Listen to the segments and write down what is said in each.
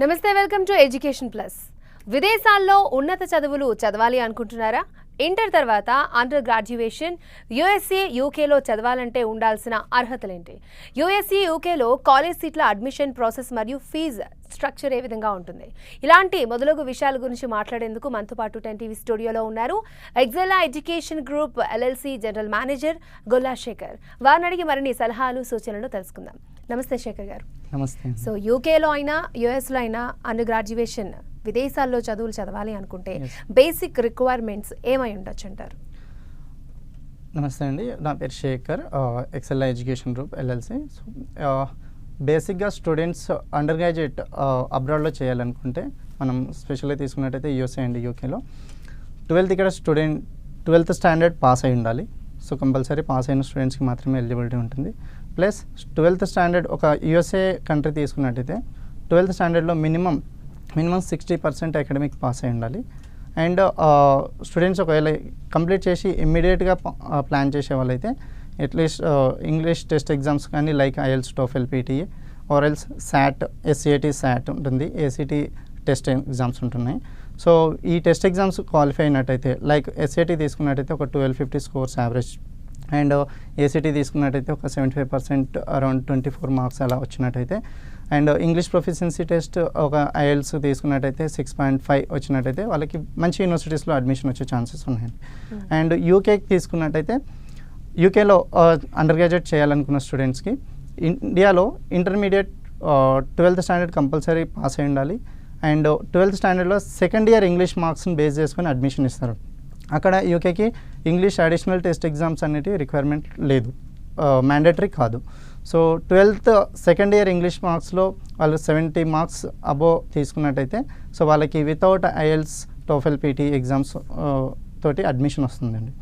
నమస్తే, welcome to education plus. విదేశాల్లో ఉన్నత చదువులు చదవాలి అనుకుంటున్నారా? ఇంటర్ తర్వాత అండర్ గ్రాడ్యుయేషన్ యూఎస్ఏ యూకేలో చదవాలంటే ఉండాల్సిన అర్హతలేంటి? యూఎస్ఏ యూకేలో కాలేజ్ సీట్ల అడ్మిషన్ ప్రాసెస్ మరియు ఫీజు స్ట్రక్చర్ ఏ విధంగా ఉంటుంది? ఇలాంటి మొదలగు విషయాల గురించి మాట్లాడేందుకు మనతో పాటు 10 టీవీ స్టూడియోలో ఉన్నారు Excella education group LLC general manager Golla Shekhar. వారిని అడిగి మరిన్ని సలహాలు సూచనలు తెలుసుకుందాం. నమస్తే శేఖర్ గారు. నమస్తే. సో యూకేలో అయినా యూఎస్లో అయినా అండర్ గ్రాడ్యుయేషన్ విదేశాల్లో చదువులు చదవాలి అనుకుంటే బేసిక్ రిక్వైర్మెంట్స్ ఏమై ఉండొచ్చు అంటారు? నమస్తే అండి, నా పేరు శేఖర్, ఎక్సెల్లా ఎడ్యుకేషన్ గ్రూప్ ఎల్ఎల్సి. బేసిక్గా స్టూడెంట్స్ అండర్ గ్రాడ్యుయేట్ అబ్రాడ్లో చేయాలనుకుంటే మనం స్పెషల్గా తీసుకున్నట్టయితే యూఎస్ఏ అండ్ యూకేలో 12th ఇక్కడ 12th స్టాండర్డ్ పాస్ అయి ఉండాలి. సో కంపల్సరీ పాస్ అయిన స్టూడెంట్స్కి మాత్రమే ఎలిజిబిలిటీ ఉంటుంది. ప్లస్ 12th స్టాండర్డ్ ఒక యూఎస్ఏ కంట్రీ తీసుకున్నట్టయితే 12th స్టాండర్డ్లో మినిమం 60% అకాడమిక్ పాస్ అయి ఉండాలి. అండ్ స్టూడెంట్స్ ఒకవేళ కంప్లీట్ చేసి ఇమ్మీడియట్గా ప్లాన్ చేసే వాళ్ళైతే అట్లీస్ట్ ఇంగ్లీష్ టెస్ట్ ఎగ్జామ్స్ కానీ like IELTS, TOEFL, PTA or else SAT, SAT, SAT ఉంటుంది, ACT టెస్ట్ ఎగ్జామ్స్ ఉంటున్నాయి. సో ఈ టెస్ట్ ఎగ్జామ్స్ క్వాలిఫై అయినట్టయితే లైక్ SAT తీసుకున్నట్టయితే ఒక 1250 స్కోర్స్ యావరేజ్, అండ్ ACT తీసుకున్నట్టయితే ఒక 75% అరౌండ్ 24 మార్క్స్ అలా వచ్చినట్టయితే, అండ్ ఇంగ్లీష్ ప్రొఫిషియన్సీ టెస్ట్ ఒక ఐఎల్స్ తీసుకున్నట్టయితే 6.5 వచ్చినట్టయితే వాళ్ళకి మంచి యూనివర్సిటీస్లో అడ్మిషన్ వచ్చే ఛాన్సెస్ ఉన్నాయండి. అండ్ యూకేకి తీసుకున్నట్టయితే యూకేలో అండర్ గ్రాడ్యుయేట్ చేయాలనుకున్న స్టూడెంట్స్కి ఇండియాలో intermediate 12th standard compulsory pass అయి ఉండాలి. అండ్ 12th స్టాండర్డ్లో సెకండ్ ఇయర్ ఇంగ్లీష్ మార్క్స్ని బేస్ చేసుకొని అడ్మిషన్ ఇస్తారు. అక్కడ యూకేకి ఇంగ్లీష్ అడిషనల్ టెస్ట్ ఎగ్జామ్స్ అనేటివి రిక్వైర్మెంట్ లేదు, మ్యాండేటరీ కాదు. So 12th second year English మార్క్స్లో వాళ్ళు 70 మార్క్స్ అబోవ్ తీసుకున్నట్టయితే సో వాళ్ళకి without IELTS, TOEFL, PT exams తోటి అడ్మిషన్ వస్తుందండి.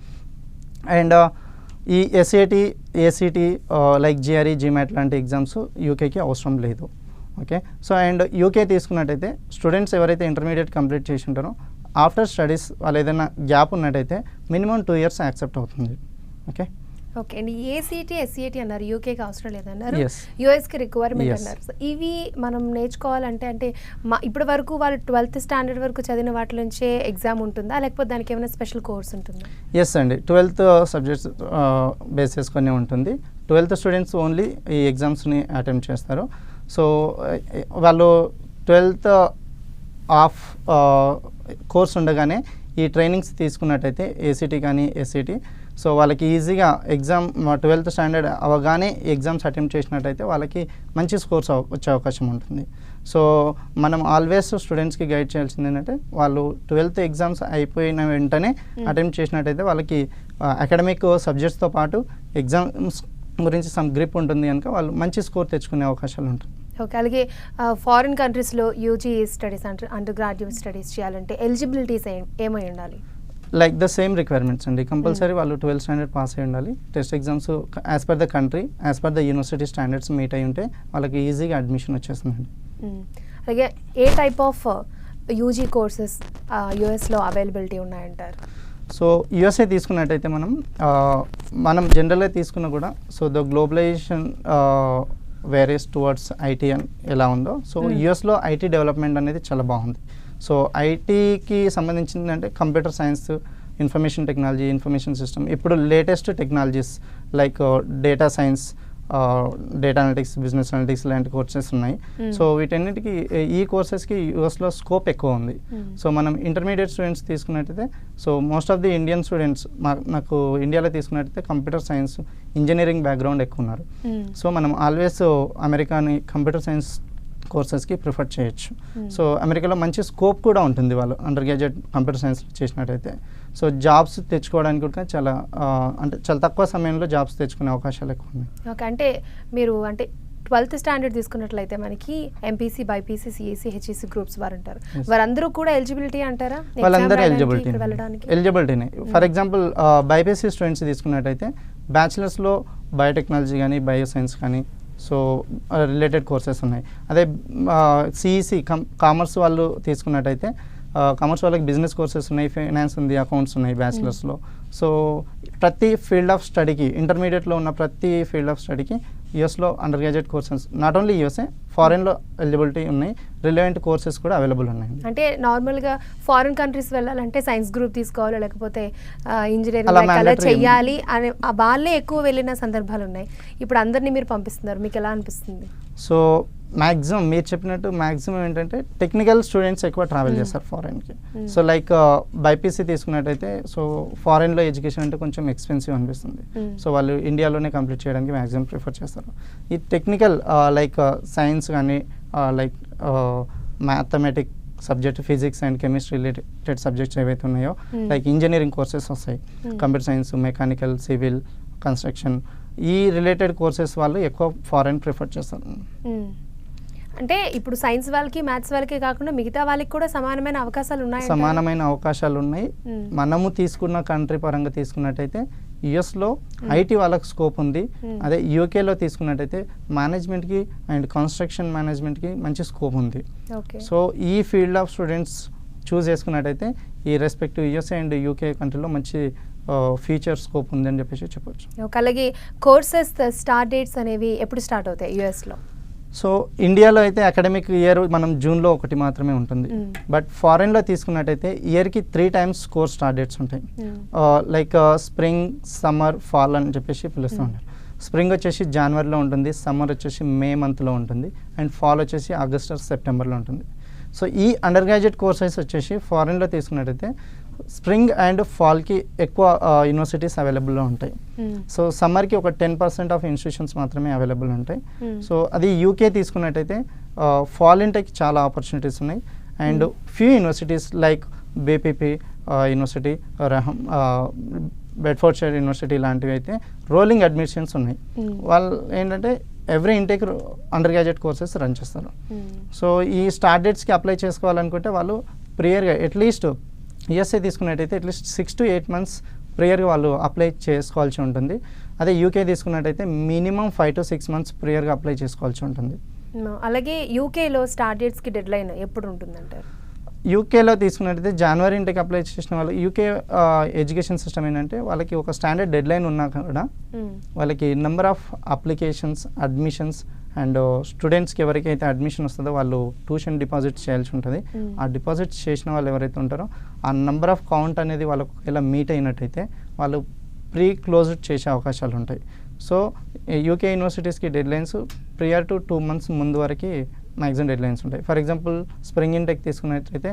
అండ్ ఈ SAT, ACT like GRE, GMAT లాంటి ఎగ్జామ్స్ యూకేకి అవసరం లేదు. ఓకే. సో అండ్ యూకే తీసుకున్నట్టయితే స్టూడెంట్స్ ఎవరైతే ఇంటర్మీడియట్ కంప్లీట్ చేసి ఉంటారో ఆఫ్టర్ స్టడీస్ వాళ్ళు ఏదైనా గ్యాప్ ఉన్నట్టయితే మినిమం 2 years యాక్సెప్ట్ అవుతుంది. ఓకే. ఓకే అండి. ACT, SAT అన్నారు, యూకేకి అవసరం లేదన్నారు, యూఎస్కి రిక్వైర్మెంట్ అన్నారు. సో ఇవి మనం నేర్చుకోవాలంటే అంటే ఇప్పటి వరకు వాళ్ళు 12th స్టాండర్డ్ వరకు చదివిన వాటి నుంచే ఎగ్జామ్ ఉంటుందా, లేకపోతే దానికి ఏమైనా స్పెషల్ కోర్స్ ఉంటుందా? ఎస్ అండి, 12th సబ్జెక్ట్స్ బేస్ చేసుకొని ఉంటుంది. 12th స్టూడెంట్స్ ఓన్లీ ఈ ఎగ్జామ్స్ని అటెంప్ట్ చేస్తారు. సో వాళ్ళు 12th ఆఫ్ కోర్స్ ఉండగానే ఈ ట్రైనింగ్స్ తీసుకున్నట్టయితే ACT కానీ SAT, సో వాళ్ళకి ఈజీగా ఎగ్జామ్ 12th స్టాండర్డ్ అవగానే ఎగ్జామ్స్ అటెంప్ట్ చేసినట్టయితే వాళ్ళకి మంచి స్కోర్స్ వచ్చే అవకాశం ఉంటుంది. సో మనం ఆల్వేస్ స్టూడెంట్స్కి గైడ్ చేయాల్సింది ఏంటంటే వాళ్ళు 12th ఎగ్జామ్స్ అయిపోయిన వెంటనే అటెంప్ట్ చేసినట్టయితే వాళ్ళకి అకాడమిక్ సబ్జెక్ట్స్తో పాటు ఎగ్జామ్స్ గురించి సమ్ గ్రిప్ ఉంటుంది కనుక వాళ్ళు మంచి స్కోర్ తెచ్చుకునే అవకాశాలు ఉంటుంది. ఓకే. అలాగే ఫారిన్ కంట్రీస్లో UG studies under graduate studies చేయాలంటే ఎలిజిబిలిటీస్ ఏమై ఉండాలి? లైక్ ద సేమ్ రిక్వైర్మెంట్స్ అండి. కంపల్సరీ వాళ్ళు 12th స్టాండర్డ్ పాస్ అయి ఉండాలి. Test exams as per the country, as per the university standards meet అయి ఉంటే వాళ్ళకి ఈజీగా అడ్మిషన్ వచ్చేస్తుందండి. అలాగే ఏ టైప్ ఆఫ్ యూజీ కోర్సెస్ యూఎస్లో అవైలబిలిటీ ఉన్నాయంటారు? సో యూఎస్ఏ తీసుకున్నట్టయితే మనం జనరల్గా తీసుకున్న కూడా so the globalization various towards IT ఎలా ఉందో, సో యూఎస్లో ఐటీ డెవలప్మెంట్ అనేది చాలా బాగుంది. సో ఐటీకి సంబంధించింది అంటే computer science, information technology, information system, ఇప్పుడు latest technologies like data science, data analytics, business analytics లాంటి కోర్సెస్ ఉన్నాయి. సో వీటన్నిటికీ ఈ కోర్సెస్కి యూఎస్లో స్కోప్ ఎక్కువ ఉంది. సో మనం ఇంటర్మీడియట్ స్టూడెంట్స్ తీసుకున్నట్టయితే so most of the Indian students నాకు ఇండియాలో తీసుకున్నట్టయితే కంప్యూటర్ సైన్స్, ఇంజనీరింగ్ బ్యాక్గ్రౌండ్ ఎక్కువ ఉన్నారు. సో మనం ఆల్వేస్ అమెరికాని కంప్యూటర్ సైన్స్ కోర్సెస్కి ప్రిఫర్ చేయొచ్చు. సో అమెరికాలో మంచి స్కోప్ కూడా ఉంటుంది వాళ్ళు అండర్ గ్రాడ్యుయేట్ కంప్యూటర్ సైన్స్ చేసినట్టయితే. సో జాబ్స్ తెచ్చుకోవడానికి కూడా చాలా తక్కువ సమయంలో జాబ్స్ తెచ్చుకునే అవకాశాలు ఎక్కువ ఉన్నాయి. ఓకే. అంటే మీరు 12th స్టాండర్డ్ తీసుకున్నట్లయితే మనకి MPC, BIPC, CEC, HEC groups వారు ఉంటారు, వారందరూ కూడా ఎలిజిబిలిటీ అంటారా? వాళ్ళందరూ ఎలిజిబిలిటీనే. ఫర్ ఎగ్జాంపుల్ BIPC స్టూడెంట్స్ తీసుకున్నట్టయితే బ్యాచిలర్స్లో బయోటెక్నాలజీ కానీ, బయోసైన్స్ కానీ సో రిలేటెడ్ కోర్సెస్ ఉన్నాయి. అదే CEC కామర్స్ వాళ్ళు తీసుకున్నట్టయితే కామర్స్ వాళ్ళకి బిజినెస్ కోర్సెస్ ఉన్నాయి, ఫైనాన్స్ ఉంది, అకౌంట్స్ ఉన్నాయి బ్యాచిలర్స్లో. సో ప్రతి ఫీల్డ్ ఆఫ్ స్టడీకి, ఇంటర్మీడియట్లో ఉన్న ప్రతి ఫీల్డ్ ఆఫ్ స్టడీకి యూఎస్లో under graduate courses not only USA ఫారెన్లో ఎలిజిబిలిటీ ఉన్నాయి, రిలవెంట్ కోర్సెస్ కూడా అవైలబుల్ ఉన్నాయి. అంటే నార్మల్గా ఫారిన్ కంట్రీస్ వెళ్ళాలంటే సైన్స్ గ్రూప్ తీసుకోవాలి, లేకపోతే అలా ఇంజనీరింగ్ అలా mandatory చెయ్యాలి అని వాళ్ళే ఎక్కువ వెళ్ళిన సందర్భాలు ఉన్నాయి. ఇప్పుడు అందరినీ మీరు పంపిస్తున్నారు, మీకు ఎలా అనిపిస్తుంది? సో మ్యాక్సిమం మీరు చెప్పినట్టు మ్యాక్సిమం ఏంటంటే టెక్నికల్ స్టూడెంట్స్ ఎక్కువ ట్రావెల్ చేస్తారు ఫారెన్కి. సో లైక్ బైపీసీ తీసుకున్నట్టయితే సో ఫారెన్లో ఎడ్యుకేషన్ అంటే కొంచెం ఎక్స్పెన్సివ్ అనిపిస్తుంది. సో వాళ్ళు ఇండియాలోనే కంప్లీట్ చేయడానికి మ్యాక్సిమం ప్రిఫర్ చేస్తారు. ఈ టెక్నికల్ లైక్ సైన్స్ కానీ like mathematic subject, physics and chemistry related subjects ఏవైతే ఉన్నాయో లైక్ ఇంజనీరింగ్ కోర్సెస్ వస్తాయి, computer science, mechanical, civil, construction, ఈ రిలేటెడ్ కోర్సెస్ వాళ్ళు ఎక్కువ ఫారెన్ ప్రిఫర్ చేస్తారు. అంటే ఇప్పుడు సైన్స్ వాళ్ళకి మ్యాథ్స్ వాళ్ళకి కాకుండా మిగతా వాళ్ళకి కూడా సమానమైన అవకాశాలు ఉన్నాయి. సమానమైన అవకాశాలు ఉన్నాయి. మనము తీసుకున్న కంట్రీ పరంగా తీసుకున్నట్టయితే యుఎస్లో ఐటీ వాళ్ళకి స్కోప్ ఉంది. అదే యూకేలో తీసుకున్నట్టయితే మేనేజ్మెంట్కి అండ్ కన్స్ట్రక్షన్ మేనేజ్మెంట్కి మంచి స్కోప్ ఉంది. సో ఈ ఫీల్డ్ ఆఫ్ స్టూడెంట్స్ చూస్ చేసుకున్నట్టయితే ఈ రెస్పెక్టివ్ యుఎస్ఏ అండ్ యూకే కంట్రీలో మంచి ఫ్యూచర్ స్కోప్ ఉందని చెప్పేసి చెప్పొచ్చు. అలాగే కోర్సెస్ స్టార్ట్ డేట్స్ అనేవి ఎప్పుడు స్టార్ట్ అవుతాయి యుఎస్లో? సో ఇండియాలో అయితే అకాడమిక్ ఇయర్ మనం జూన్లో ఒకటి మాత్రమే ఉంటుంది. బట్ ఫారెన్లో తీసుకున్నట్టయితే ఇయర్కి 3 times కోర్స్ స్టార్ట్ డేట్స్ ఉంటాయి. లైక్ స్ప్రింగ్, సమ్మర్, ఫాల్ అని చెప్పేసి పిలుస్తూ ఉంటారు. స్ప్రింగ్ వచ్చేసి జనవరిలో ఉంటుంది, సమ్మర్ వచ్చేసి మే మంత్లో ఉంటుంది, అండ్ ఫాల్ వచ్చేసి ఆగస్ట్ ఆర్ సెప్టెంబర్లో ఉంటుంది. సో ఈ అండర్ గ్రాడ్యుయేట్ కోర్సెస్ వచ్చేసి ఫారెన్లో తీసుకున్నట్టయితే స్ప్రింగ్ అండ్ ఫాల్కి ఎక్కువ యూనివర్సిటీస్ అవైలబుల్లో ఉంటాయి. సో సమ్మర్కి ఒక 10% ఆఫ్ ఇన్స్టిట్యూషన్స్ మాత్రమే అవైలబుల్ ఉంటాయి. సో అది యూకే తీసుకున్నట్టయితే ఫాల్ ఇంటెక్ చాలా ఆపర్చునిటీస్ ఉన్నాయి. And few universities like BPP university, Bedfordshire university లాంటివి అయితే రోలింగ్ అడ్మిషన్స్ ఉన్నాయి. వాళ్ళు ఏంటంటే every intake under graduate courses run చేస్తారు. సో ఈ స్టార్ట్ డేట్స్కి అప్లై చేసుకోవాలనుకుంటే వాళ్ళు ప్రియర్గా అట్లీస్ట్ యూఎస్ఏ తీసుకున్నట్టయితే అట్లీస్ట్ 6 to 8 months ప్రియర్గా వాళ్ళు అప్లై చేసుకోవాల్సి ఉంటుంది. అదే యూకే తీసుకున్నట్టయితే మినిమం 5 to 6 months ప్రియర్గా అప్లై చేసుకోవాల్సి ఉంటుంది. అలాగే యూకేలో స్టార్ట్ డేట్స్కి డెడ్ లైన్ ఎప్పుడు ఉంటుందంటారు? యూకేలో తీసుకున్నట్టయితే జనవరి ఇంటికి అప్లై చేసిన వాళ్ళు యూకే ఎడ్యుకేషన్ సిస్టమ్ ఏంటంటే వాళ్ళకి ఒక స్టాండర్డ్ డెడ్ లైన్ ఉన్నా కూడా వాళ్ళకి number of applications, admissions and స్టూడెంట్స్కి ఎవరికైతే అడ్మిషన్ వస్తుందో వాళ్ళు ట్యూషన్ డిపాజిట్ చేయాల్సి ఉంటుంది. ఆ డిపాజిట్ చేసిన వాళ్ళు ఎవరైతే ఉంటారో ఆ నెంబర్ ఆఫ్ కౌంట్ అనేది వాళ్ళకు ఒకవేళ మీట్ అయినట్టయితే వాళ్ళు క్లోజ్డ్ చేసే అవకాశాలు ఉంటాయి. సో యూకే యూనివర్సిటీస్కి dead lines prior to 2 months ముందు వరకు మ్యాక్సిమం డెడ్ లైన్స్ ఉంటాయి. ఫర్ ఎగ్జాంపుల్ స్ప్రింగ్ ఇంటెక్ తీసుకున్నట్టయితే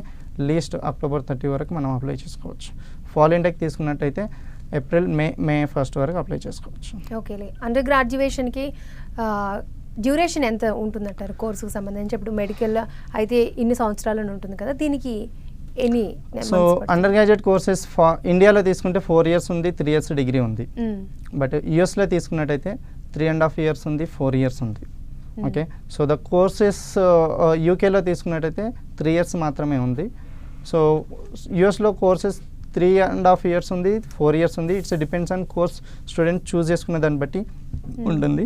లీస్ట్ October 30 వరకు మనం అప్లై చేసుకోవచ్చు. ఫాల్ ఇంటెక్ తీసుకున్నట్టయితే ఏప్రిల్, మే 1st వరకు అప్లై చేసుకోవచ్చు. ఓకే. అండర్ గ్రాడ్యుయేషన్కి డ్యూరేషన్ ఎంత ఉంటుందంటారు కోర్సుకు సంబంధించి? ఇప్పుడు మెడికల్ అయితే ఇన్ని సంవత్సరాలను ఉంటుంది కదా, దీనికి ఎన్ని? సో అండర్ గ్రాడ్యుయేట్ కోర్సెస్ ఇండియాలో తీసుకుంటే 4 years ఉంది, 3 years డిగ్రీ ఉంది. బట్ యూఎస్లో తీసుకున్నట్టయితే 3.5 years ఉంది, 4 years ఉంది. ఓకే. సో ద కోర్సెస్ యూకేలో తీసుకున్నట్టయితే 3 years మాత్రమే ఉంది. సో యూఎస్లో కోర్సెస్ 3.5 years ఉంది, 4 years ఉంది. It's depends on course student choose చేసుకునే దాన్ని బట్టి ఉంటుంది.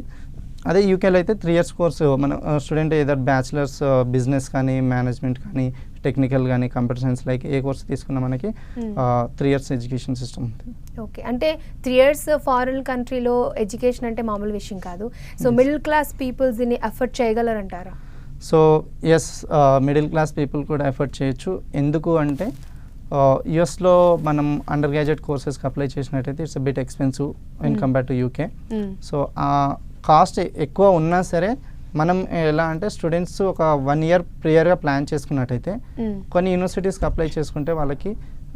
అదే యూకేలో అయితే 3 years కోర్సు మన స్టూడెంట్ ఏదర్ బ్యాచిలర్స్ బిజినెస్ కానీ, మేనేజ్మెంట్ కానీ, టెక్నికల్ కానీ, కంప్యూటర్ సైన్స్ లైక్ ఏ కోర్స్ తీసుకున్నా మనకి 3 years ఎడ్యుకేషన్ సిస్టమ్ ఉంది. ఓకే. అంటే 3 years ఫారిన్ కంట్రీలో ఎడ్యుకేషన్ అంటే మామూలు విషయం కాదు. సో మిడిల్ క్లాస్ పీపుల్స్ దీన్ని అఫోర్డ్ చేయగలరంటారా? So yes, middle class people కూడా ఎఫర్ట్ చేయొచ్చు. ఎందుకు అంటే యుఎస్లో మనం అండర్ గ్రాడ్యుయేట్ కోర్సెస్కి అప్లై చేసినట్టయితే it's bit expensive when compare to UK. So ఆ కాస్ట్ ఎక్కువ ఉన్నా సరే మనం ఎలా అంటే స్టూడెంట్స్ ఒక 1 year ప్రియర్గా ప్లాన్ చేసుకున్నట్టయితే కొన్ని యూనివర్సిటీస్కి అప్లై చేసుకుంటే వాళ్ళకి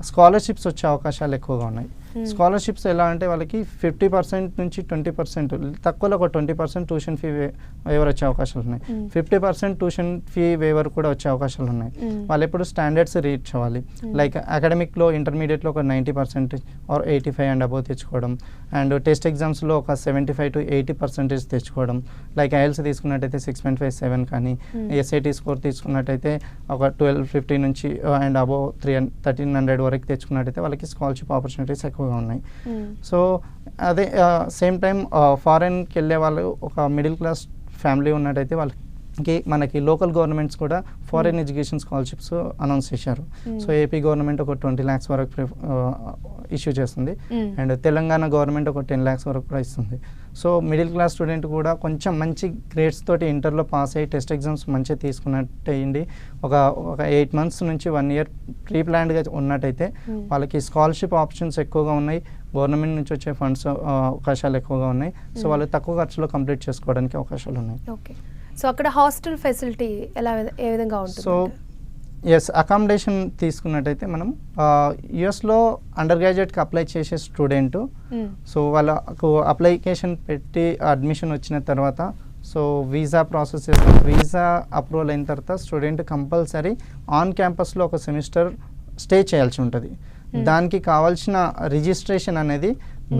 స్కాలర్షిప్స్ వచ్చే అవకాశాలు ఎక్కువగా ఉన్నాయి. స్కాలర్షిప్స్ ఎలా అంటే వాళ్ళకి 50% నుంచి 20%, తక్కువలో ఒక 20% ట్యూషన్ ఫీ వేవర్ వచ్చే అవకాశాలు ఉన్నాయి. 50% ట్యూషన్ ఫీ వేవర్ కూడా వచ్చే అవకాశాలు ఉన్నాయి. వాళ్ళు ఎప్పుడు స్టాండర్డ్స్ రీచ్ అవ్వాలి. లైక్ అకాడమిక్లో ఇంటర్మీడియట్లో ఒక 90% ఆర్ 85 and above తెచ్చుకోవడం, అండ్ టెస్ట్ ఎగ్జామ్స్లో ఒక 75 to 80% తెచ్చుకోవడం. లైక్ ఐఎల్స్ తీసుకున్నట్టయితే 6.57 కానీ, ఎస్ఐటీ స్కోర్ తీసుకున్నట్టయితే ఒక 1250 నుంచి అండ్ అబోవ్ 1300 వరకు తెచ్చుకున్నట్టయితే వాళ్ళకి స్కాలర్షిప్ ఆపర్చునిటీస్ ఎక్కువగా ఉన్నాయి. సో అదే సేమ్ టైం ఫారెన్కి వెళ్ళే వాళ్ళు ఒక మిడిల్ క్లాస్ ఫ్యామిలీ ఉన్నట్టయితే వాళ్ళకి మనకి లోకల్ గవర్నమెంట్స్ కూడా ఫారెన్ ఎడ్యుకేషన్ స్కాలర్షిప్స్ అనౌన్స్ చేశారు. సో ఏపీ గవర్నమెంట్ ఒక 20 lakhs వరకు ఇష్యూ చేస్తుంది, అండ్ తెలంగాణ గవర్నమెంట్ ఒక 10 lakhs వరకు కూడా ఇస్తుంది. సో మిడిల్ క్లాస్ స్టూడెంట్ కూడా కొంచెం మంచి గ్రేడ్స్ తోటి ఇంటర్లో పాస్ అయ్యి టెస్ట్ ఎగ్జామ్స్ మంచిగా తీసుకున్నట్టు అయ్యింది, ఒక 8 months నుంచి 1 year ప్రీ ప్లాన్డ్గా ఉన్నట్టయితే వాళ్ళకి స్కాలర్షిప్ ఆప్షన్స్ ఎక్కువగా ఉన్నాయి, గవర్నమెంట్ నుంచి వచ్చే ఫండ్స్ అవకాశాలు ఎక్కువగా ఉన్నాయి. సో వాళ్ళు తక్కువ ఖర్చులో కంప్లీట్ చేసుకోవడానికి అవకాశాలు ఉన్నాయి. ఓకే, సో అక్కడ హాస్టల్ ఫెసిలిటీ ఏ విధంగా ఉంటుంది? సో ఎస్, అకామిడేషన్ తీసుకున్నట్టయితే మనం యుఎస్లో అండర్ గ్రాడ్యుయేట్కి అప్లై చేసే స్టూడెంట్, సో వాళ్ళకు అప్లికేషన్ పెట్టి అడ్మిషన్ వచ్చిన తర్వాత సో వీసా ప్రాసెస్ చేస్తాం. వీసా అప్రూవల్ అయిన తర్వాత స్టూడెంట్ కంపల్సరీ ఆన్ క్యాంపస్లో ఒక సెమిస్టర్ స్టే చేయాల్సి ఉంటుంది. దానికి కావాల్సిన రిజిస్ట్రేషన్ అనేది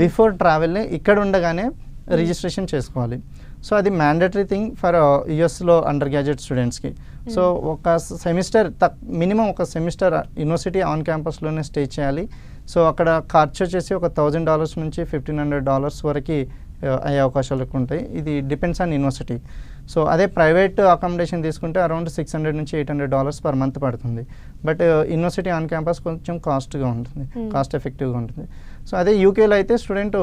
బిఫోర్ ట్రావెల్ ఇక్కడ ఉండగానే రిజిస్ట్రేషన్ చేసుకోవాలి. సో అది మ్యాండేటరీ థింగ్ ఫర్ యుఎస్లో అండర్ గ్రాడ్యుయేట్ స్టూడెంట్స్కి. సో ఒక సెమిస్టర్ మినిమం ఒక సెమిస్టర్ యూనివర్సిటీ ఆన్ క్యాంపస్లోనే స్టే చేయాలి. సో అక్కడ ఖర్చు వచ్చేసి ఒక $1,000 నుంచి $1,500 వరకు అయ్యే అవకాశాలు ఎక్కువ ఉంటాయి. ఇది డిపెండ్స్ ఆన్ యూనివర్సిటీ. సో అదే ప్రైవేట్ అకామిడేషన్ తీసుకుంటే అరౌండ్ $600 నుంచి $800 per month పడుతుంది. బట్ యూనివర్సిటీ ఆన్ క్యాంపస్ కొంచెం కాస్ట్గా ఉంటుంది, కాస్ట్ ఎఫెక్టివ్గా ఉంటుంది. సో అదే యూకేలో అయితే స్టూడెంట్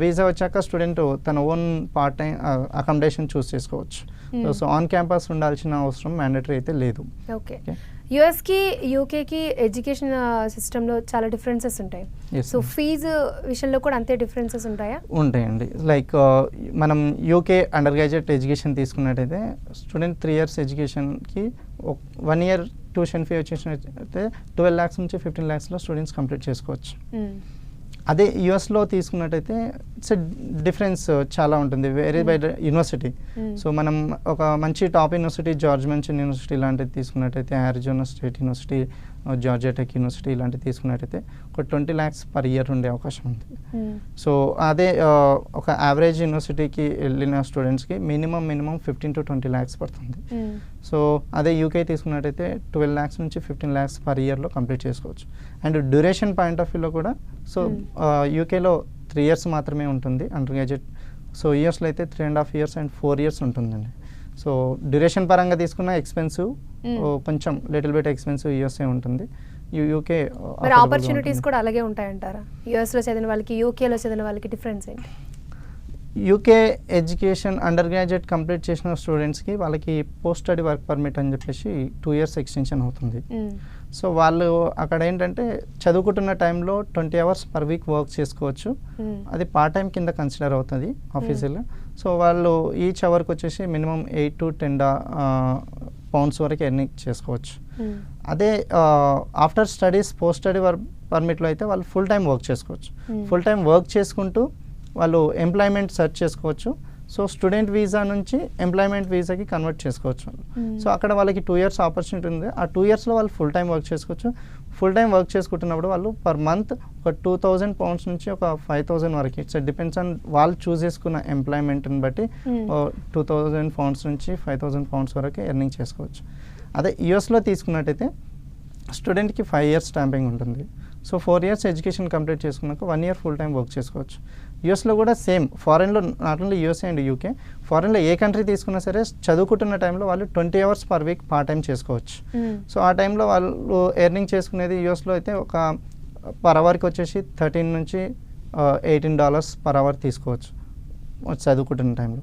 వీసా వచ్చాక స్టూడెంట్ తన ఓన్ పార్ట్ టైం అకామిడేషన్ చూస్ చేసుకోవచ్చు. సో ఆన్ క్యాంపస్ ఉండాల్సిన అవసరం మ్యాండేటరీ అయితే లేదు. ఓకే, యుఎస్కి యూకేకి ఎడ్యుకేషన్ సిస్టంలో చాలా డిఫరెన్సెస్ ఉంటాయి. సో ఫీజు విషయంలో కూడా అంతే డిఫరెన్సెస్ ఉంటాయా? ఉంటాయండి. లైక్ మనం యూకే అండర్ గ్రాడ్యుయేట్ ఎడ్యుకేషన్ తీసుకున్నట్టయితే స్టూడెంట్ 3 years ఎడ్యుకేషన్కి 1 year ట్యూషన్ ఫీ వచ్చేసినట్టయితే 12 lakhs నుంచి 15 lakhsలో స్టూడెంట్స్ కంప్లీట్ చేసుకోవచ్చు. అదే యుఎస్లో తీసుకున్నట్టయితే ఇట్స్ డిఫరెన్స్ చాలా ఉంటుంది, వేరీ బై యూనివర్సిటీ. సో మనం ఒక మంచి top university George mention university లాంటిది తీసుకున్నట్టయితే, Arizona state university, Georgia tech university ఇలాంటివి తీసుకున్నట్టయితే ఒక 20 lakhs per year ఉండే అవకాశం ఉంది. సో అదే ఒక యావరేజ్ యూనివర్సిటీకి వెళ్ళిన స్టూడెంట్స్కి మినిమం 15 to 20 lakhs పడుతుంది. సో అదే యూకే తీసుకున్నట్టయితే 12 lakhs నుంచి 15 lakhs per yearలో కంప్లీట్ చేసుకోవచ్చు. అండ్ డ్యూరేషన్ పాయింట్ ఆఫ్ వ్యూలో కూడా సో యూకేలో 3 years మాత్రమే ఉంటుంది అండర్ గ్రాడ్యుయేట్. సో యూఎస్లో అయితే 3.5 years and 4 years ఉంటుందండి. సో డ్యూరేషన్ పరంగా తీసుకున్న ఎక్స్పెన్సివ్, కొంచెం లిటిల్ బిట్ ఎక్స్పెన్సివ్ యూఎస్ఏ ఉంటుంది. యూకే మరి ఆపర్చునిటీస్ కూడా అలాగే ఉంటాయంటారా? యూఎస్లో చదివిన వాళ్ళకి యూకేలో చదివిన వాళ్ళకి డిఫరెన్స్ ఏంటి? UK education under graduate complete చేసిన స్టూడెంట్స్కి వాళ్ళకి పోస్ట్ స్టడీ వర్క్ పర్మిట్ అని చెప్పేసి 2 years ఎక్స్టెన్షన్ అవుతుంది. సో వాళ్ళు అక్కడ ఏంటంటే చదువుకుంటున్న టైంలో 20 hours per week వర్క్ చేసుకోవచ్చు. అది పార్ట్ టైం కింద కన్సిడర్ అవుతుంది ఆఫీసులో. సో వాళ్ళు ఈచ్ అవర్కి వచ్చేసి మినిమం 8 to 10 pounds వరకు ఎర్నింగ్ చేసుకోవచ్చు. అదే after studies post study work పర్మిట్లో అయితే వాళ్ళు ఫుల్ టైం వర్క్ చేసుకోవచ్చు. ఫుల్ టైం వర్క్ చేసుకుంటూ వాళ్ళు ఎంప్లాయ్మెంట్ సెర్చ్ చేసుకోవచ్చు. సో స్టూడెంట్ వీసా నుంచి ఎంప్లాయ్మెంట్ వీసాకి కన్వర్ట్ చేసుకోవచ్చు. సో అక్కడ వాళ్ళకి 2 years ఆపర్చునిటీ ఉంది. ఆ 2 yearsలో వాళ్ళు ఫుల్ టైం వర్క్ చేసుకోవచ్చు. ఫుల్ టైం వర్క్ చేసుకుంటున్నప్పుడు వాళ్ళు పర్ మంత్ ఒక 2,000 pounds నుంచి ఒక 5,000 వరకు, ఇట్స్ డిపెండ్స్ ఆన్ వాళ్ళు చూస్ చేసుకున్న ఎంప్లాయ్మెంట్ని బట్టి 2,000 pounds నుంచి 5,000 pounds వరకు ఎర్నింగ్ చేసుకోవచ్చు. అదే యూఎస్లో తీసుకున్నట్టయితే స్టూడెంట్కి 5 years స్టాంపింగ్ ఉంటుంది. సో 4 years ఎడ్యుకేషన్ కంప్లీట్ చేసుకున్నాక 1 year ఫుల్ టైం వర్క్ చేసుకోవచ్చు. యూఎస్లో కూడా సేమ్, ఫారెన్లో not only USA and UK, ఫారెన్లో ఏ కంట్రీ తీసుకున్నా సరే చదువుకుంటున్న టైంలో వాళ్ళు 20 hours per week part time చేసుకోవచ్చు. సో ఆ టైంలో వాళ్ళు ఎర్నింగ్ చేసుకునేది యూఎస్లో అయితే ఒక పర్ అవర్కి వచ్చేసి $13 నుంచి $18 per hour తీసుకోవచ్చు చదువుకుంటున్న టైంలో.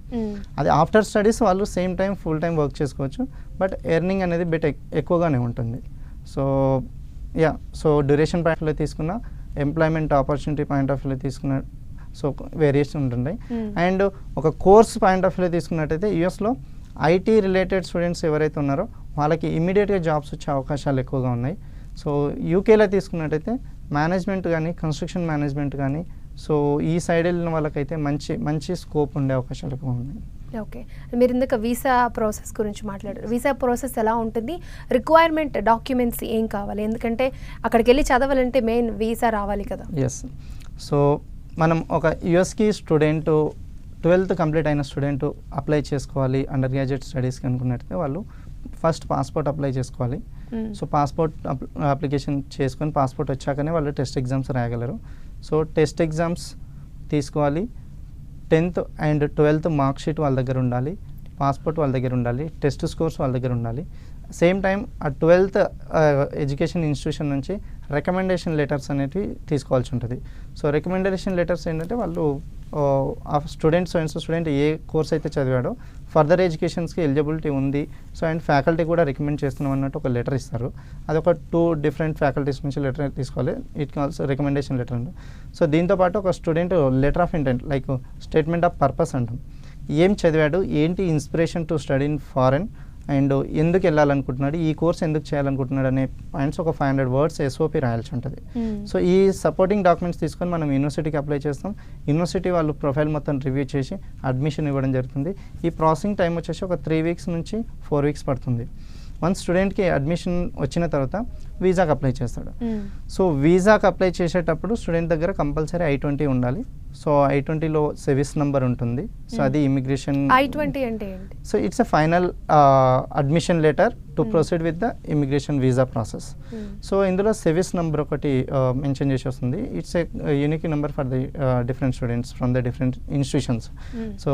అది ఆఫ్టర్ స్టడీస్ వాళ్ళు same time full time work చేసుకోవచ్చు, బట్ ఎర్నింగ్ అనేది ఎక్కువగానే ఉంటుంది. So so duration point of వ్యూలో తీసుకున్న, ఎంప్లాయ్మెంట్ ఆపర్చునిటీ పాయింట్ ఆఫ్ వ్యూలో తీసుకున్న, సో వేరియేషన్ ఉంటుంది. అండ్ ఒక కోర్స్ పాయింట్ ఆఫ్ వ్యూలో తీసుకున్నట్టయితే యూఎస్లో ఐటీ రిలేటెడ్ స్టూడెంట్స్ ఎవరైతే ఉన్నారో వాళ్ళకి ఇమీడియట్గా జాబ్స్ వచ్చే అవకాశాలు ఎక్కువగా ఉన్నాయి. సో యూకేలో తీసుకున్నట్టయితే మేనేజ్మెంట్ కానీ, కన్స్ట్రక్షన్ మేనేజ్మెంట్ కానీ, సో ఈ సైడ్ వెళ్ళిన వాళ్ళకైతే మంచి స్కోప్ ఉండే అవకాశాలు ఎక్కువ ఉన్నాయి. ఓకే, మీరు ఇందాక వీసా ప్రాసెస్ గురించి మాట్లాడారు. వీసా ప్రాసెస్ ఎలా ఉంటుంది? రిక్వైర్మెంట్ డాక్యుమెంట్స్ ఏం కావాలి? ఎందుకంటే అక్కడికి వెళ్ళి చదవాలంటే మెయిన్ వీసా రావాలి కదా. ఎస్, సో మనం ఒక యుఎస్కి స్టూడెంట్ 12th కంప్లీట్ అయిన స్టూడెంట్ అప్లై చేసుకోవాలి అండర్ గ్రాడ్యుయేట్ స్టడీస్కి అనుకున్నట్టయితే వాళ్ళు ఫస్ట్ పాస్పోర్ట్ అప్లై చేసుకోవాలి. సో పాస్పోర్ట్ అప్లికేషన్ చేసుకొని పాస్పోర్ట్ వచ్చాకనే వాళ్ళు టెస్ట్ ఎగ్జామ్స్ రాయగలరు. సో టెస్ట్ ఎగ్జామ్స్ తీసుకోవాలి. 10th and 12th mark sheet వాళ్ళ దగ్గర ఉండాలి. పాస్పోర్ట్ వాళ్ళ దగ్గర ఉండాలి, టెస్ట్ స్కోర్స్ వాళ్ళ దగ్గర ఉండాలి. సేమ్ టైం ఆ 12th ఎడ్యుకేషన్ ఇన్స్టిట్యూషన్ నుంచి రికమెండేషన్ లెటర్స్ అనేవి తీసుకోవాల్సి ఉంటుంది. సో రికమెండేషన్ లెటర్స్ ఏంటంటే వాళ్ళు ఆ స్టూడెంట్ ఏ కోర్స్ అయితే చదివాడో ఫర్దర్ ఎడ్యుకేషన్స్కి ఎలిజిబిలిటీ ఉంది, సో అండ్ ఫ్యాకల్టీ కూడా రికమెండ్ చేస్తున్నాం అన్నట్టు ఒక లెటర్ ఇస్తారు. అది ఒక 2 డిఫరెంట్ ఫ్యాకల్టీస్ నుంచి లెటర్ తీసుకోవాలి. ఇట్ కాల్స్ రికమెండేషన్ లెటర్ అండి. సో దీంతోపాటు ఒక student letter of intent like statement of purpose అంటాం. ఏం చదివాడు, ఏంటి inspiration to study in foreign, and ఎందుకు వెళ్ళాలనుకుంటున్నాడు, ఈ కోర్స్ ఎందుకు చేయాలనుకుంటున్నాడు అనే పాయింట్స్ ఒక 500 words SOP రాయాల్సి ఉంటుంది. సో ఈ సపోర్టింగ్ డాక్యుమెంట్స్ తీసుకొని మనం యూనివర్సిటీకి అప్లై చేస్తాం. యూనివర్సిటీ వాళ్ళు ప్రొఫైల్ మొత్తం రివ్యూ చేసి అడ్మిషన్ ఇవ్వడం జరుగుతుంది. ఈ ప్రాసెసింగ్ టైం వచ్చేసి ఒక 3 weeks నుంచి 4 weeks పడుతుంది. వన్స్ స్టూడెంట్కి అడ్మిషన్ వచ్చిన తర్వాత వీసాకి అప్లై చేస్తాడు. సో వీసాకి అప్లై చేసేటప్పుడు స్టూడెంట్ దగ్గర కంపల్సరీ I-20 ఉండాలి. సో I-20లో సెవిస్ నెంబర్ ఉంటుంది. సో అది ఇమిగ్రేషన్. I-20 అంటే ఏంటి? So it's a final admission letter to proceed with the immigration visa process. So ఇందులో సెవిస్ నెంబర్ ఒకటి మెన్షన్ చేసి వస్తుంది. It's a unique number for the different students from the different institutions. So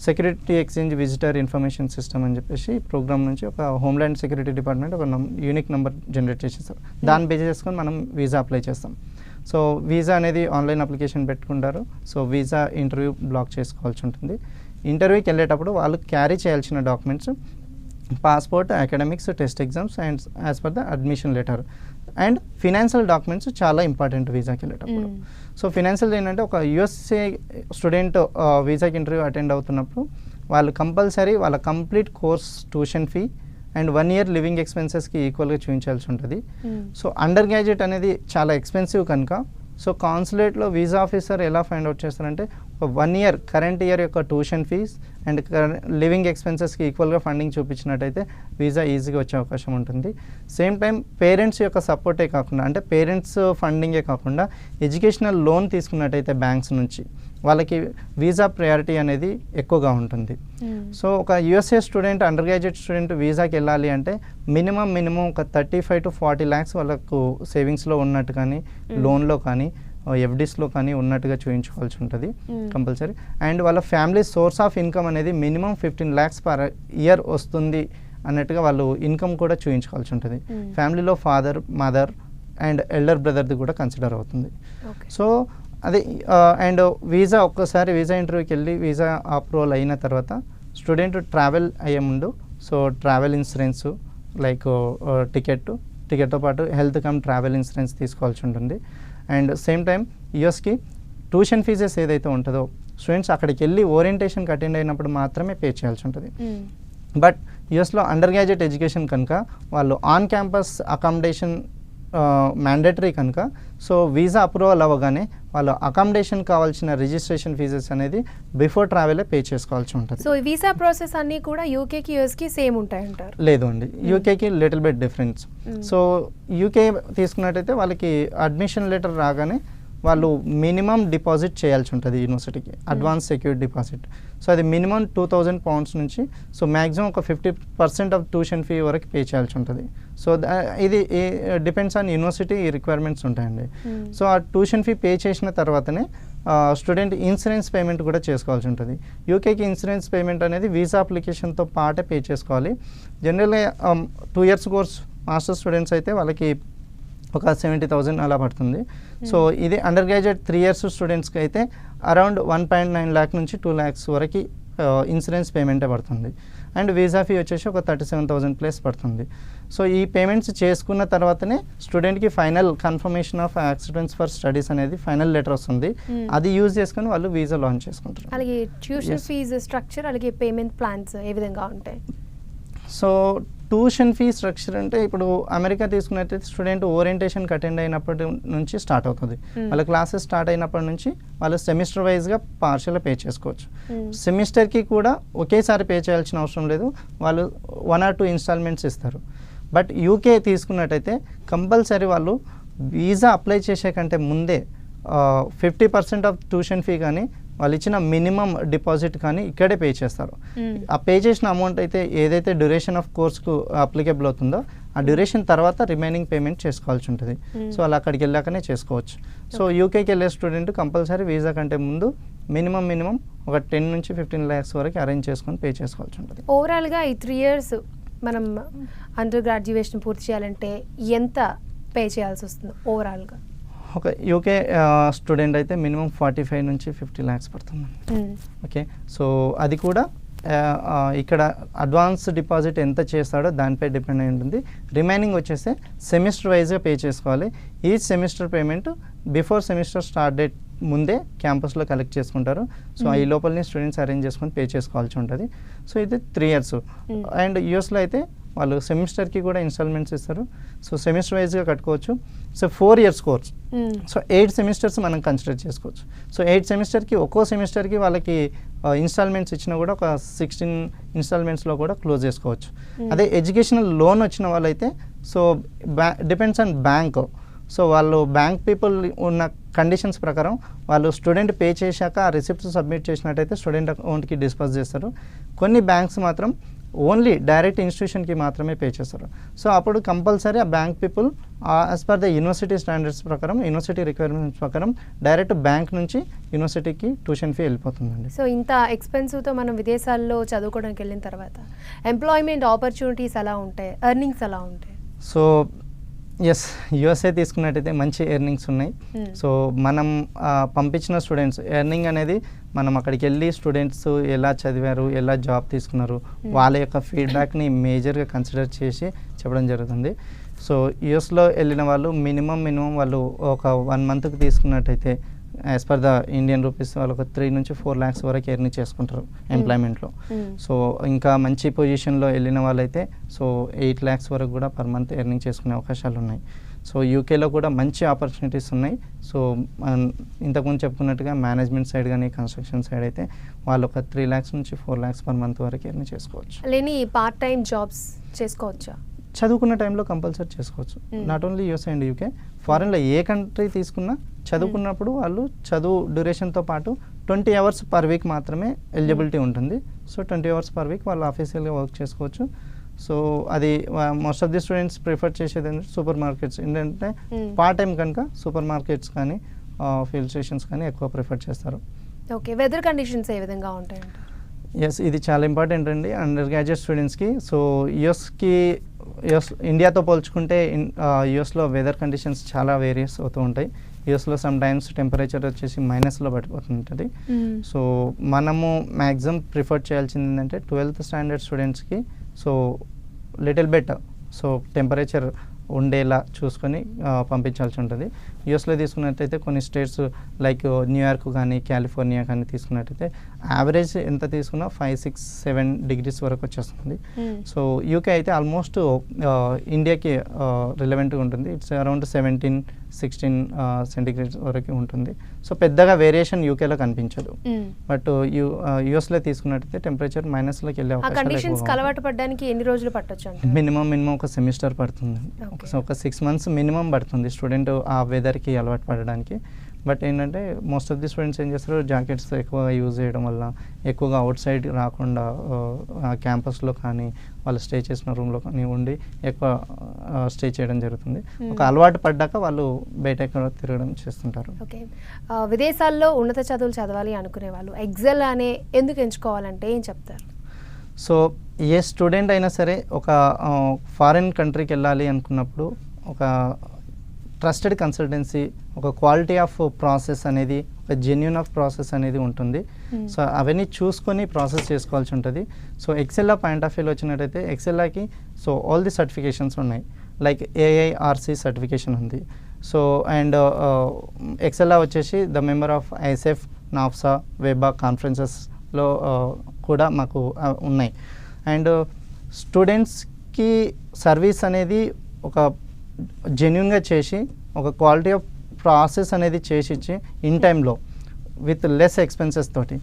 security exchange visitor information system అని చెప్పేసి programme నుంచి ఒక homeland security department ఒక unique number generate చేసేస్తారు. దాన్ని బేస్ చేసుకొని మనం వీసా అప్లై చేస్తాం. సో వీసా అనేది ఆన్లైన్ అప్లికేషన్ పెట్టుకుంటారు. సో వీసా ఇంటర్వ్యూ బ్లాక్ చేసుకోవాల్సి ఉంటుంది. ఇంటర్వ్యూకి వెళ్ళేటప్పుడు వాళ్ళు క్యారీ చేయాల్సిన documents passport, academics, test exams and as per the admission letter and financial documents చాలా ఇంపార్టెంట్ వీసాకి వెళ్ళేటప్పుడు. సో ఫినాన్షియల్ ఏంటంటే ఒక USA స్టూడెంట్ వీసాకి ఇంటర్వ్యూ అటెండ్ అవుతున్నప్పుడు వాళ్ళు కంపల్సరీ వాళ్ళ complete course tuition fee and 1 year living ఎక్స్పెన్సెస్కి ఈక్వల్గా చూపించాల్సి ఉంటుంది. సో అండర్ గ్రాడ్యుయేట్ అనేది చాలా ఎక్స్పెన్సివ్ కనుక సో కాన్సులేట్లో వీసా ఆఫీసర్ ఎలా ఫైండ్ అవుట్ చేస్తారంటే ఒక 1 year కరెంట్ ఇయర్ యొక్క ట్యూషన్ ఫీజ్ అండ్ లివింగ్ ఎక్స్పెన్సెస్కి ఈక్వల్గా ఫండింగ్ చూపించినట్టయితే వీసా ఈజీగా వచ్చే అవకాశం ఉంటుంది. సేమ్ టైం పేరెంట్స్ యొక్క సపోర్టే కాకుండా అంటే పేరెంట్స్ ఫండింగే కాకుండా ఎడ్యుకేషనల్ లోన్ తీసుకున్నట్టయితే బ్యాంక్స్ నుంచి వాళ్ళకి వీసా ప్రయారిటీ అనేది ఎక్కువగా ఉంటుంది. సో ఒక USA student under graduate student వీసాకి వెళ్ళాలి అంటే మినిమం ఒక 35 to 40 lakhs వాళ్ళకు సేవింగ్స్లో ఉన్నట్టు కానీ లోన్లో కానీ FDస్లో కానీ ఉన్నట్టుగా చూపించుకోవాల్సి ఉంటుంది కంపల్సరీ. అండ్ వాళ్ళ ఫ్యామిలీ సోర్స్ ఆఫ్ ఇన్కమ్ అనేది మినిమం 15 lakhs per year వస్తుంది అన్నట్టుగా వాళ్ళు ఇన్కమ్ కూడా చూపించుకోవాల్సి ఉంటుంది. ఫ్యామిలీలో ఫాదర్, మదర్ అండ్ ఎల్డర్ బ్రదర్ది కూడా కన్సిడర్ అవుతుంది. సో అదే అండ్ వీసా ఒక్కసారి వీసా ఇంటర్వ్యూకి వెళ్ళి వీసా అప్రూవల్ అయిన తర్వాత స్టూడెంట్ ట్రావెల్ అయ్యే ముందు సో ట్రావెల్ ఇన్సూరెన్స్ లైక్ టికెట్తో పాటు హెల్త్ కమ్ ట్రావెల్ ఇన్సూరెన్స్ తీసుకోవాల్సి ఉంటుంది. అండ్ సేమ్ టైం యూఎస్కి ట్యూషన్ ఫీజెస్ ఏదైతే ఉంటుందో స్టూడెంట్స్ అక్కడికి వెళ్ళి ఓరియంటేషన్కి అటెండ్ అయినప్పుడు మాత్రమే పే చేయాల్సి ఉంటుంది. బట్ యూఎస్లో అండర్ గ్రాడ్యుయేట్ ఎడ్యుకేషన్ కనుక వాళ్ళు ఆన్ క్యాంపస్ అకామిడేషన్ మ్యాండేటరీ కనుక సో వీసా అప్రూవల్ అవ్వగానే వాళ్ళు అకామిడేషన్ కావాల్సిన రిజిస్ట్రేషన్ ఫీజెస్ అనేది బిఫోర్ ట్రావెలే పే చేసుకోవాల్సి ఉంటుంది. సో వీసా ప్రాసెస్ అన్నీ కూడా యూకేకి యూఎస్కి సేమ్ ఉంటాయంటారు? లేదు అండి, యూకేకి little bit difference. So UK తీసుకున్నట్టయితే వాళ్ళకి అడ్మిషన్ లెటర్ రాగానే వాళ్ళు మినిమం డిపాజిట్ చేయాల్సి ఉంటుంది యూనివర్సిటీకి, అడ్వాన్స్ సెక్యూర్డ్ డిపాజిట్. సో అది మినిమం 2000 pounds నుంచి సో మ్యాక్సిమం ఒక 50% ఆఫ్ ట్యూషన్ ఫీ వరకు పే చేయాల్సి ఉంటుంది. సో ఇది డిపెండ్స్ ఆన్ యూనివర్సిటీ రిక్వైర్మెంట్స్ ఉంటాయండి. సో ఆ ట్యూషన్ ఫీ పే చేసిన తర్వాతనే స్టూడెంట్ ఇన్సూరెన్స్ పేమెంట్ కూడా చేసుకోవాల్సి ఉంటుంది. యూకేకి ఇన్సూరెన్స్ పేమెంట్ అనేది వీసా అప్లికేషన్తో పాటే పే చేసుకోవాలి. జనరల్గా 2 years కోర్స్ మాస్టర్ స్టూడెంట్స్ అయితే వాళ్ళకి ఒక 70,000 అలా పడుతుంది. సో ఇది అండర్ గ్రాడ్యుయేట్ 3 years స్టూడెంట్స్కి అయితే అరౌండ్ 1.9 lakh నుంచి 2 lakhs వరకు ఇన్సూరెన్స్ పేమెంటే పడుతుంది. అండ్ వీసా ఫీ వచ్చేసి ఒక 37,000 ప్లస్ పడుతుంది. సో ఈ పేమెంట్స్ చేసుకున్న తర్వాతనే స్టూడెంట్కి final confirmation of acceptance for studies అనేది ఫైనల్ లెటర్ వస్తుంది. అది యూజ్ చేసుకొని వాళ్ళు వీసా లాంచ్ చేసుకుంటారు. అలాగే ట్యూషన్ ఫీజు స్ట్రక్చర్ అలాగే పేమెంట్ ప్లాన్స్ ఏ విధంగా ఉంటాయి? సో ట్యూషన్ ఫీ స్ట్రక్చర్ అంటే ఇప్పుడు అమెరికా తీసుకున్నట్టయితే స్టూడెంట్ ఓరియంటేషన్కి అటెండ్ అయినప్పటి నుంచి స్టార్ట్ అవుతుంది. వాళ్ళ క్లాసెస్ స్టార్ట్ అయినప్పటి నుంచి వాళ్ళు సెమిస్టర్ వైజ్గా పార్షియల్గా పే చేసుకోవచ్చు. సెమిస్టర్కి కూడా ఒకేసారి పే చేయాల్సిన అవసరం లేదు, వాళ్ళు 1 or 2 installments ఇస్తారు. బట్ యూకే తీసుకున్నట్టయితే కంపల్సరీ వాళ్ళు వీసా అప్లై చేసే కంటే ముందే 50% ఆఫ్ ట్యూషన్ ఫీ కానీ వాళ్ళు ఇచ్చిన మినిమం డిపాజిట్ కానీ ఇక్కడే పే చేస్తారు. ఆ పే చేసిన అమౌంట్ అయితే ఏదైతే డ్యూరేషన్ ఆఫ్ కోర్స్కు అప్లికేబుల్ అవుతుందో ఆ డ్యూరేషన్ తర్వాత రిమైనింగ్ పేమెంట్ చేసుకోవాల్సి ఉంటుంది. సో అలా అక్కడికి వెళ్ళాకనే చేసుకోవచ్చు. సో యూకేకి వెళ్ళే స్టూడెంట్ కంపల్సరీ వీసా కంటే ముందు మినిమం ఒక 10 నుంచి 15 lakhs వరకు అరేంజ్ చేసుకొని పే చేసుకోవాల్సి ఉంటుంది. ఓవరాల్గా ఈ 3 years మనం అండర్ గ్రాడ్యుయేషన్ పూర్తి చేయాలంటే ఎంత పే చేయాల్సి వస్తుంది ఓవరాల్గా? ఒక యూకే స్టూడెంట్ అయితే మినిమం 45 నుంచి 50 lakhs పడుతుంది. ఓకే, సో అది కూడా ఇక్కడ అడ్వాన్స్ డిపాజిట్ ఎంత చేస్తాడో దానిపై డిపెండ్ అయి ఉంటుంది. రిమైనింగ్ వచ్చేసి సెమిస్టర్ వైజ్గా పే చేసుకోవాలి. ఈ semester payment before semester start date ముందే క్యాంపస్లో కలెక్ట్ చేసుకుంటారు. సో ఈ లోపలనే స్టూడెంట్స్ అరేంజ్ చేసుకొని పే చేసుకోవాల్సి ఉంటుంది. సో ఇది 3 years. అండ్ యూఎస్లో అయితే వాళ్ళు సెమిస్టర్కి కూడా ఇన్స్టాల్మెంట్స్ ఇస్తారు. సో సెమిస్టర్ వైజ్గా కట్టుకోవచ్చు. So 4 years course. So 8 semesters మనం కన్సిడర్ చేసుకోవచ్చు. సో 8 సెమిస్టర్కి ఒక్కో సెమిస్టర్కి వాళ్ళకి ఇన్స్టాల్మెంట్స్ ఇచ్చినా కూడా ఒక 16 installmentsలో కూడా క్లోజ్ చేసుకోవచ్చు. అదే ఎడ్యుకేషనల్ లోన్ వచ్చిన వాళ్ళైతే so depends on bank. So వాళ్ళు బ్యాంక్ పీపుల్ ఉన్న కండిషన్స్ ప్రకారం వాళ్ళు స్టూడెంట్ పే చేశాక ఆ రిసిప్ట్స్ సబ్మిట్ చేసినట్టయితే స్టూడెంట్ అకౌంట్కి డిస్పర్స్ చేస్తారు. కొన్ని బ్యాంక్స్ మాత్రం ఓన్లీ డైరెక్ట్ ఇన్స్టిట్యూషన్కి మాత్రమే పే చేస్తారు. సో అప్పుడు కంపల్సరీ ఆ bank people as per the university standards ప్రకారం, యూనివర్సిటీ రిక్వైర్మెంట్స్ ప్రకారం డైరెక్ట్ బ్యాంక్ నుంచి యూనివర్సిటీకి ట్యూషన్ ఫీ వెళ్ళిపోతుందండి. సో ఇంత ఎక్స్పెన్సివ్తో మనం విదేశాల్లో చదువుకోవడానికి వెళ్ళిన తర్వాత ఎంప్లాయ్మెంట్ ఆపర్చునిటీస్ ఎలా ఉంటాయి, ఎర్నింగ్స్ ఎలా ఉంటాయి? సో ఎస్, యూఎస్ఏ తీసుకున్నట్టయితే మంచి ఎర్నింగ్స్ ఉన్నాయి. సో మనం పంపించిన స్టూడెంట్స్ ఎర్నింగ్ అనేది మనం అక్కడికి వెళ్ళి స్టూడెంట్స్ ఎలా చదివారు, ఎలా జాబ్ తీసుకున్నారు, వాళ్ళ యొక్క ఫీడ్బ్యాక్ని మేజర్గా కన్సిడర్ చేసి చెప్పడం జరుగుతుంది. సో యూఎస్లో వెళ్ళిన వాళ్ళు మినిమం వాళ్ళు ఒక 1 monthకి తీసుకున్నట్టయితే as per the Indian rupees వాళ్ళు ఒక 3 నుంచి 4 lakhs వరకు ఎర్న్ చేసుకుంటారు ఎంప్లాయ్మెంట్లో. సో ఇంకా మంచి పొజిషన్లో వెళ్ళిన వాళ్ళైతే సో 8 lakhs వరకు కూడా పర్ మంత్ ఎర్నింగ్ చేసుకునే అవకాశాలు ఉన్నాయి. సో యూకేలో కూడా మంచి ఆపర్చునిటీస్ ఉన్నాయి. సో ఇంతకుముందు చెప్పుకున్నట్టుగా మేనేజ్మెంట్ సైడ్ కానీ కన్స్ట్రక్షన్ సైడ్ అయితే వాళ్ళు ఒక 3 lakhs నుంచి 4 lakhs పర్ మంత్ వరకు ఎర్న్ చేసుకోవచ్చు. లేని పార్ట్ టైం జాబ్స్ చేసుకోవచ్చా? చదువుకున్న టైంలో కంపల్సరీ చేసుకోవచ్చు. Not only US and UK, ఫారెన్లో ఏ కంట్రీ తీసుకున్నా చదువుకున్నప్పుడు వాళ్ళు చదువు డ్యూరేషన్తో పాటు 20 hours per week మాత్రమే ఎలిజిబిలిటీ ఉంటుంది. సో 20 hours per week వాళ్ళు ఆఫీషియల్గా వర్క్ చేసుకోవచ్చు. సో అది most of the students prefer చేసేది ఏంటంటే సూపర్ మార్కెట్స్. ఏంటంటే పార్ట్ టైం కనుక సూపర్ మార్కెట్స్ కానీ ఫిల్ స్టేషన్స్ కానీ ఎక్కువ ప్రిఫర్ చేస్తారు. ఓకే, వెదర్ కండిషన్స్ ఏ విధంగా ఉంటాయంట? ఎస్, ఇది చాలా ఇంపార్టెంట్ అండి అండర్ గ్రాడ్యుయేట్ స్టూడెంట్స్కి. సో యూఎస్ ఇండియాతో పోల్చుకుంటే యూఎస్లో వెదర్ కండిషన్స్ చాలా వేరియస్ అవుతూ ఉంటాయి. యూఎస్లో సమ్ టైమ్స్ టెంపరేచర్ వచ్చేసి మైనస్లో పడిపోతుంటుంది. సో మనము మ్యాక్సిమం ప్రిఫర్ చేయాల్సింది ఏంటంటే 12th standard స్టూడెంట్స్కి so little bit so temperature ఉండేలా చూసుకొని పంపించాల్సి ఉంటుంది. యూఎస్లో తీసుకున్నట్టయితే కొన్ని స్టేట్స్ లైక్ న్యూయార్క్ కానీ కాలిఫోర్నియా కానీ తీసుకున్నట్టయితే యావరేజ్ ఎంత తీసుకున్నా 5, 6, 7 degrees వరకు వచ్చేస్తుంది. సో యూకే అయితే ఆల్మోస్ట్ ఇండియాకి రిలవెంట్గా ఉంటుంది. ఇట్స్ అరౌండ్ 17, 16 centigrades వరకు ఉంటుంది. సో పెద్దగా వేరియేషన్ యూకేలో కనిపించదు. బట్ యూఎస్లో తీసుకున్నట్టయితే టెంపరేచర్ మైనస్లోకి వెళ్ళే అవకాశం. అలవాటు పడడానికి ఎన్ని రోజులు పట్టొచ్చు? మినిమం ఒక సెమిస్టర్ పడుతుంది. ఒక 6 months మినిమం పడుతుంది స్టూడెంట్ ఆ వెదర్కి అలవాటు పడడానికి. బట్ ఏంటంటే మోస్ట్ ఆఫ్ ది స్టూడెంట్స్ ఏం చేస్తారు, జాకెట్స్ ఎక్కువగా యూజ్ చేయడం వల్ల ఎక్కువగా అవుట్ సైడ్ రాకుండా క్యాంపస్లో కానీ వాళ్ళు స్టే చేసిన రూమ్లో కానీ ఉండి ఎక్కువ స్టే చేయడం జరుగుతుంది. ఒక అలవాటు పడ్డాక వాళ్ళు బయట ఎక్కడ తిరగడం చేస్తుంటారు. ఓకే, విదేశాల్లో ఉన్నత చదువులు చదవాలి అనుకునే వాళ్ళు ఎక్సెల్ అనే ఎందుకు ఎంచుకోవాలంటే ఏం చెప్తారు? సో ఏ స్టూడెంట్ అయినా సరే ఒక ఫారిన్ కంట్రీకి వెళ్ళాలి అనుకున్నప్పుడు ఒక ట్రస్టెడ్ కన్సల్టెన్సీ, ఒక క్వాలిటీ ఆఫ్ ప్రాసెస్ అనేది, ఒక జెన్యూన్ ఆఫ్ ప్రాసెస్ అనేది ఉంటుంది. సో అవన్నీ చూసుకొని ప్రాసెస్ చేసుకోవాల్సి ఉంటుంది. సో ఎక్సెల్లా పాయింట్ ఆఫ్ వ్యూలో వచ్చినట్టయితే ఎక్సెల్లాకి సో ఆల్ ది సర్టిఫికేషన్స్ ఉన్నాయి. లైక్ AIRC సర్టిఫికేషన్ ఉంది. సో అండ్ ఎక్సెల్లా వచ్చేసి the member of ISEF, NAFSA, వెబా కాన్ఫరెన్సెస్లో కూడా మాకు ఉన్నాయి. అండ్ స్టూడెంట్స్కి సర్వీస్ అనేది ఒక జెన్యూన్గా చేసి ఒక క్వాలిటీ ఆఫ్ ప్రాసెస్ అనేది చేసి ఇచ్చి ఇన్ టైంలో విత్ లెస్ ఎక్స్పెన్సెస్ తోటి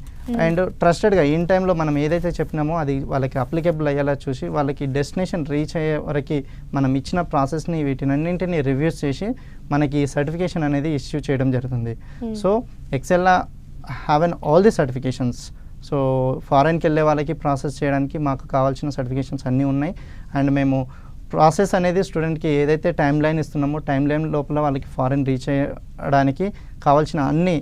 అండ్ ట్రస్టెడ్గా ఇన్ టైంలో మనం ఏదైతే చెప్పినామో అది వాళ్ళకి అప్లికేబుల్ అయ్యేలా చూసి వాళ్ళకి డెస్టినేషన్ రీచ్ అయ్యే వరకు మనం ఇచ్చిన ప్రాసెస్ని వీటినన్నింటినీ రివ్యూస్ చేసి మనకి సర్టిఫికేషన్ అనేది ఇష్యూ చేయడం జరుగుతుంది. సో ఎక్సెల్లా have an all the certifications. So ఫారెన్కి వెళ్ళే వాళ్ళకి ప్రాసెస్ చేయడానికి మాకు కావాల్సిన సర్టిఫికేషన్స్ అన్నీ ఉన్నాయి. అండ్ మేము ప్రాసెస్ అనేది స్టూడెంట్కి ఏదైతే టైం లైన్ ఇస్తున్నామో టైం లైన్ లోపల వాళ్ళకి ఫారెన్ రీచ్ అయ్యడానికి కావాల్సిన అన్ని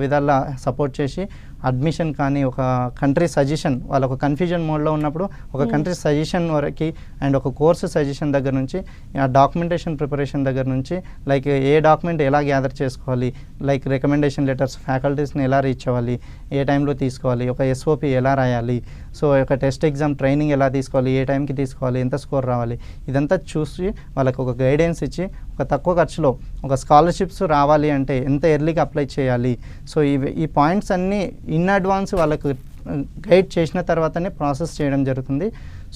విధాల సపోర్ట్ చేసి అడ్మిషన్ కానీ ఒక కంట్రీ సజెషన్ వాళ్ళ ఒక కన్ఫ్యూజన్ మోడ్లో ఉన్నప్పుడు ఒక కంట్రీ సజెషన్ వరకు అండ్ ఒక కోర్సు సజెషన్ దగ్గర నుంచి ఆ డాక్యుమెంటేషన్ ప్రిపరేషన్ దగ్గర నుంచి లైక్ ఏ డాక్యుమెంట్ ఎలా గ్యాదర్ చేసుకోవాలి, లైక్ రికమెండేషన్ లెటర్స్ ఫ్యాకల్టీస్ని ఎలా రీచ్ అవ్వాలి, ఏ టైంలో తీసుకోవాలి, ఒక ఎస్ఓపి ఎలా రాయాలి, సో ఒక టెస్ట్ ఎగ్జామ్ ట్రైనింగ్ ఎలా తీసుకోవాలి, ఏ టైంకి తీసుకోవాలి, ఎంత స్కోర్ రావాలి, ఇదంతా చూసి వాళ్ళకి ఒక గైడెన్స్ ఇచ్చి ఒక తక్కువ ఖర్చులో ఒక స్కాలర్షిప్స్ రావాలి అంటే ఎంత ఎర్లీగా అప్లై చేయాలి, సో ఈ పాయింట్స్ అన్నీ ఇన్ అడ్వాన్స్ వాళ్ళకు గైడ్ చేసిన తర్వాతనే ప్రాసెస్ చేయడం జరుగుతుంది.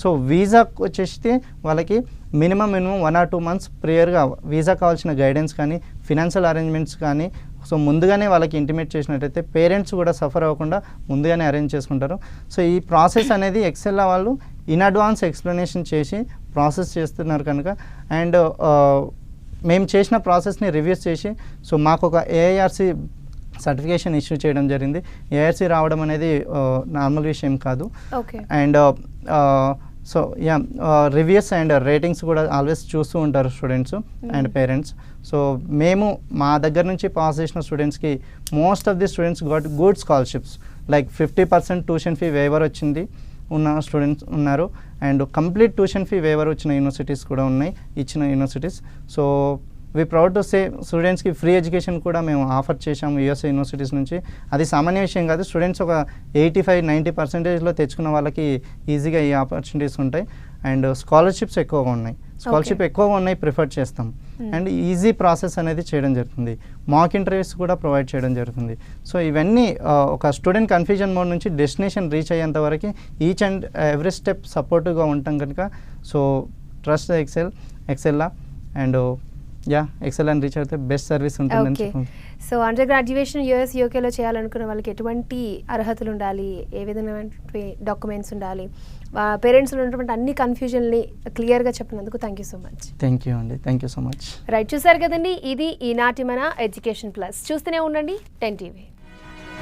సో వీసా వచ్చేస్తే వాళ్ళకి మినిమం 1 or 2 months ప్రియర్గా వీసా కావాల్సిన గైడెన్స్ కానీ ఫినాన్షియల్ అరేంజ్మెంట్స్ కానీ సో ముందుగానే వాళ్ళకి ఇంటిమేట్ చేసినట్టయితే పేరెంట్స్ కూడా సఫర్ అవ్వకుండా ముందుగానే అరేంజ్ చేసుకుంటారు. సో ఈ ప్రాసెస్ అనేది ఎక్సెల్ వాళ్ళు ఇన్ అడ్వాన్స్ ఎక్స్ప్లెనేషన్ చేసి ప్రాసెస్ చేస్తున్నారు కనుక అండ్ మేము చేసిన ప్రాసెస్ని రివ్యూస్ చేసి సో మాకు ఒక ఏఐఆర్సి సర్టిఫికేషన్ ఇష్యూ చేయడం జరిగింది. ఏఆర్సి రావడం అనేది నార్మల్ విషయం కాదు. And so yeah reviews and ratings కూడా ఆల్వేస్ చూస్తూ ఉంటారు స్టూడెంట్స్ అండ్ పేరెంట్స్. సో మేము మా దగ్గర నుంచి పాస్ చేసిన స్టూడెంట్స్కి most of the students got good scholarships like 50% tuition fee waiver వచ్చింది ఉన్న స్టూడెంట్స్ ఉన్నారు and complete tuition fee waiver వచ్చిన యూనివర్సిటీస్ కూడా ఉన్నాయి, ఇచ్చిన universities. So we proud to say స్టూడెంట్స్కి ఫ్రీ ఎడ్యుకేషన్ కూడా మేము ఆఫర్ చేశాము యూఎస్ఏ యూనివర్సిటీస్ నుంచి. అది సామాన్య విషయం కాదు. స్టూడెంట్స్ ఒక 85-90% తెచ్చుకున్న వాళ్ళకి ఈజీగా ఈ ఆపర్చునిటీస్ ఉంటాయి అండ్ స్కాలర్షిప్స్ ఎక్కువగా ఉన్నాయి. స్కాలర్షిప్ ఎక్కువగా ఉన్నాయి, ప్రిఫర్ చేస్తాం అండ్ ఈజీ ప్రాసెస్ అనేది చేయడం జరుగుతుంది. మాక్ ఇంటర్వ్యూస్ కూడా ప్రొవైడ్ చేయడం జరుగుతుంది. సో ఇవన్నీ ఒక స్టూడెంట్ కన్ఫ్యూజన్ మోడ్ నుంచి డెస్టినేషన్ రీచ్ అయ్యేంత వరకు ఈచ్ అండ్ ఎవ్రీ స్టెప్ సపోర్టివ్గా ఉంటాం కనుక సో ట్రస్ట్ ఎక్సెల్లా అండ్ ఎక్సెల్ అని రీచ్ అయితే బెస్ట్ సర్వీస్ ఉంటుందని చెప్పండి. సో అండర్ గ్రాడ్యుయేషన్ యూఎస్ యూకేలో చేయాలనుకున్న వాళ్ళకి ఎటువంటి అర్హతలు ఉండాలి, ఏ విధమైన డాక్యుమెంట్స్ ఉండాలి, పేరెంట్స్లో ఉన్నటువంటి అన్ని కన్ఫ్యూజన్ని క్లియర్గా చెప్పినందుకు thank you so much. Thank you అండి, thank you so much. Right, చూసారు కదండి, ఇది ఈనాటి మన ఎడ్యుకేషన్ ప్లస్. చూస్తూనే ఉండండి 10 TV.